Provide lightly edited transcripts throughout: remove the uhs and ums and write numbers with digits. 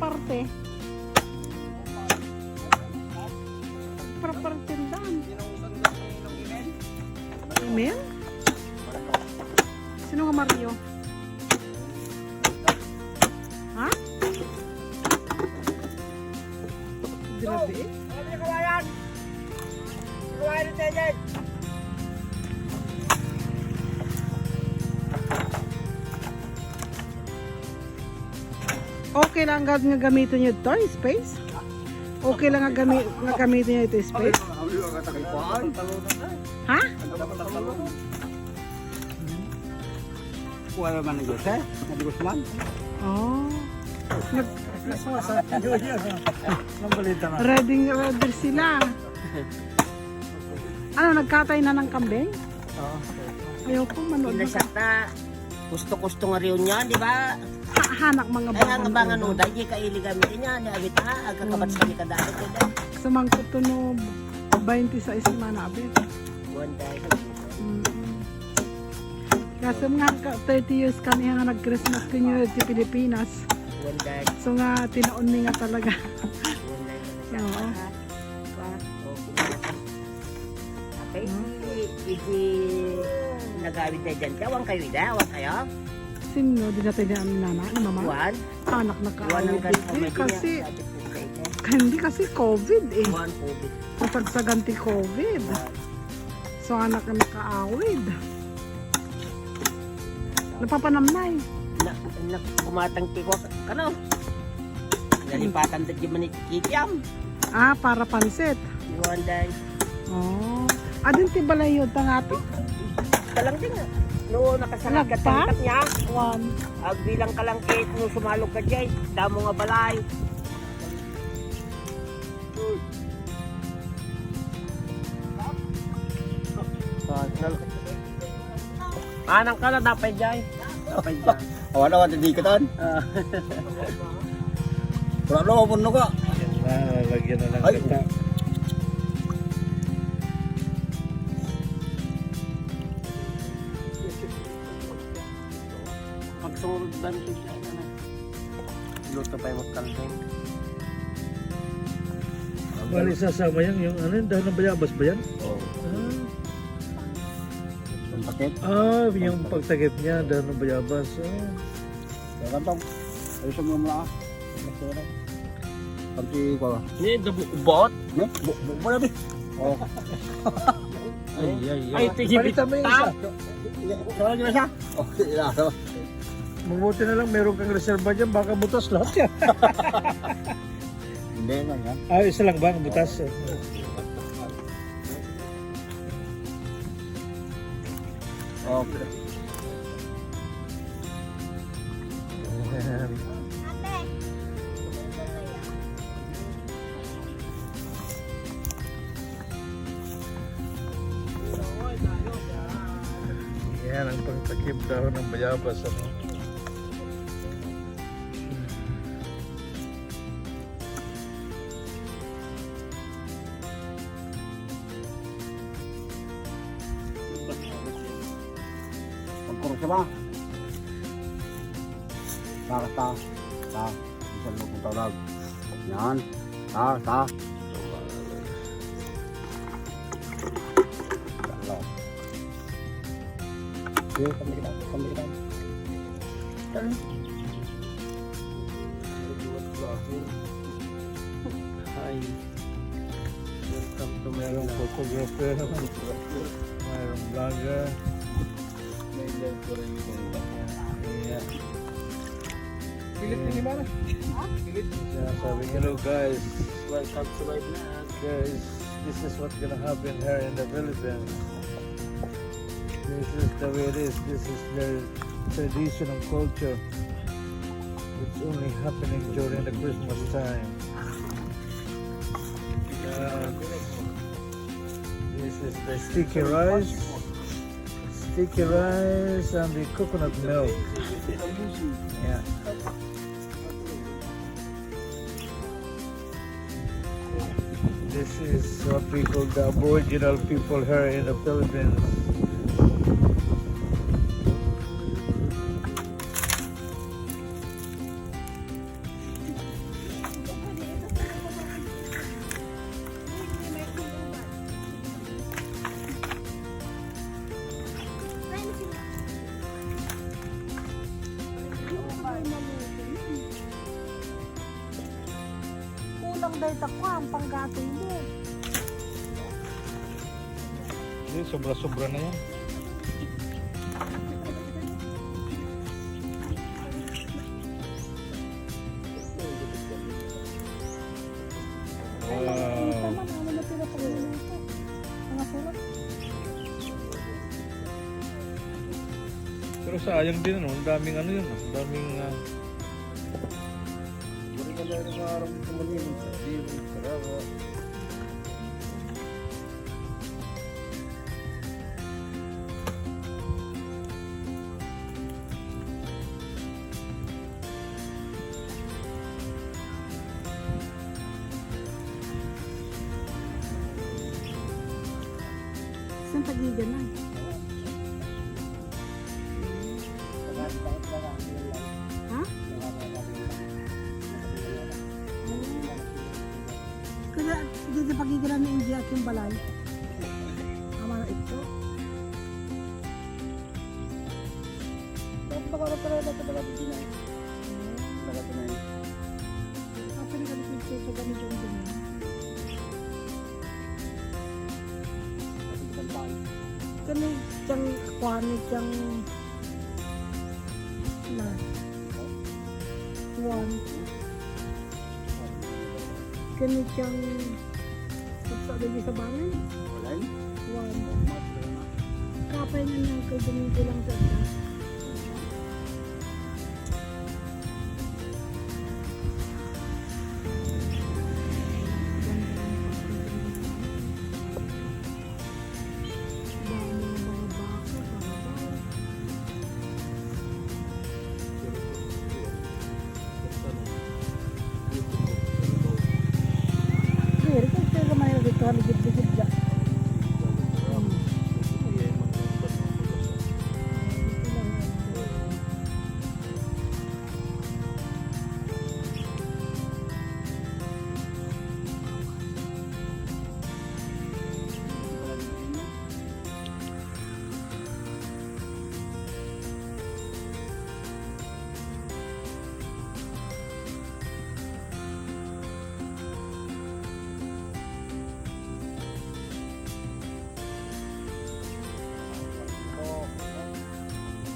parte. Parte lang. Email? Sino nga Mario? Ha? Grabe eh. Kawayan! Kawayan ni Tejen! Okay lang nga gamitin nyo ito, space? Okay lang nga gamitin nyo ito, space? Ha? Kuha naman ng Diyos, eh? Nadigos man. Oh. Nambalita na. Ready sila. Ano, nagkatay na ng kambing? Oo. Ayaw po, manood na. Inasakta. Gusto-gusto nga rin niya, di ba? Hanak mga Kaya nga ba nga no, dahil kaili gamitin niya, ni Abit ha, agkakabat sa kami kadakit nila. Sumangkot to no, 26 semana abit. One day. Kasi nga 30 years kami nga nag-Christmas kanyo sa Pilipinas. One day. So nga, tinaon mi nga talaga. One day. Oo. Okay. Iji nagawid na dyan. Kawang kayo ida? Awang kayo? Sino, di natin na ang nana, ni mama? One? Anak na One ang kaawid. Hindi kasi COVID eh. One COVID. Nasagsaganti COVID. So anak na nakaawid. Napapanamnay. Kumatang tikwa. Ano? Nalipatan din yung manikikiyam. Ah, para pansit. One day. Oh. Adin ti balayod tangato? Talang din nga. No, nakasalag ka Lagpa? tangkap niya. One. Bilang kalangkit, no sumalog ka dyan. Damo nga balay. Anang ka na dapat dyan. Wala ka, hindi ka tan. Wala ka, puno ka. Lagyan na lang Ay. kita. Pagsunod ba nito dyan? Luto pa yung magkaldeng. Bali sasama yan, yung ano yun, dahil ng bayabas ba yan? Oo. Ang takip. Yung pagtakip niya, dahil ng bayabas. Kaya kantong. Ayos mo muna ka. Masira. Pagki ko. Ini ubot. Ne? Bukbo na di. Oo. Ay, tigibit. Palitan mo yung isa. Saan nyo na siya? Okay, ilasa. Mabuti na lang, meron kang reserva dyan, baka butas lahat yan. Hindi nga yan. Isa lang ba ang butas? Okay. Yan ang pagtakip daw ng bayabas. Ano? Pagkuro siya ba? Ta. Isang lupong tawag. Yan. Ta. Dalaw. Okay, kami kita. Hi. Welcome to my Mayroong photographer, mayroong vlogger. Yeah. Sabi, hello guys. Welcome to my vlog. Guys, this is what's gonna happen here in the Philippines. This is the way it is. This is their tradition and culture. It's only happening during the Christmas time. This is the sticky rice and the coconut milk. Yeah. This is what we call the Aboriginal people here in the Philippines. lang dahil takwa ang panggatong mo. Hindi, sobra-sobra na yan. Wow. Ano na pinapagin ito? Mga sulat. Pero sayang din ano, ang daming ano yun, ang daming Balik ka dahil sa araw kumanin. Hindi mo sarawa. Saan tagigan na? Ha? Kaya dito pagigilan na India at yung balay. Ama ito. Dapat nakarating na talaga din na. Nakarating na. Apa ni kalau kita coba ni jom jom. Kani jang kuan jang na. Kuan. Kani jang sa lagi sa bangan. Wala yun. Kuan. Kapay na lang kay Domingo lang sa ito. Pero kung sa'yo kamay na dito, haligid-ligid ka.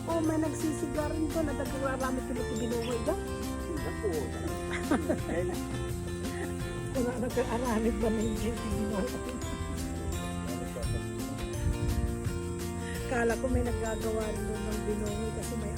Oh, may nagsisigarin ko na nagkakarami ko na binungay ka. Kung nagkakarami ba na hindi binungay? Kala ko may naggagawa rin doon ng binungay kasi may